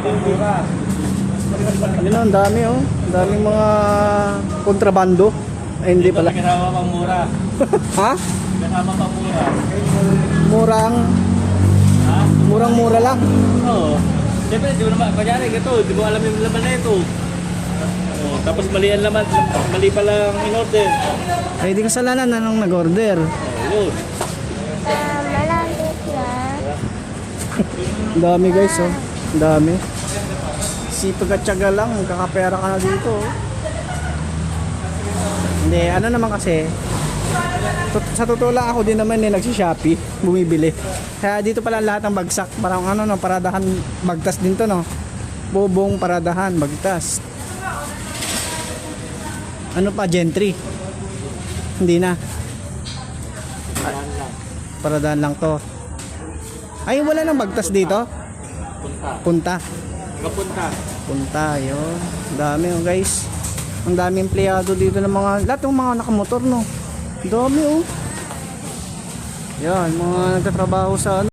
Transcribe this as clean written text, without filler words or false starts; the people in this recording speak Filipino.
pamura. Yun, ang dami oh. Ang daming mga kontrabando. Ay, hindi pala. Kasama pamura. Ha? Kasama pamura. Murang, Ha? murang-mura lang. Oo. Siyempre, di mo naman, kanyari ito, di mo alam yung laman na ito. Oh, tapos mali ang laman, mali pala ang in-order. Ay, di kasalanan na nung nag-order. Oh, yun. Malapit na. Ang dami guys oh. Ang dami. Sipag at tiyaga lang, kakapera ka na dito oh. Hindi, ano naman kasi, sa totoo lang ako din naman nagsishopee, bumibili. Kaya dito pala lahat ng bagsak, parang ano no, paradahan, bagtas din to no. Bubong paradahan, bagtas. Ano pa, gentry? Hindi na. Paradahan lang to. Ay, wala nang bagtas dito? Punta. Punta. Kapunta. Punta, yun. Ang dami oh guys. Ang dami empleyado dito ng mga, lahat ng mga nakamotor no. Ang dami oh. Yan, mga nagtatrabaho sa ano.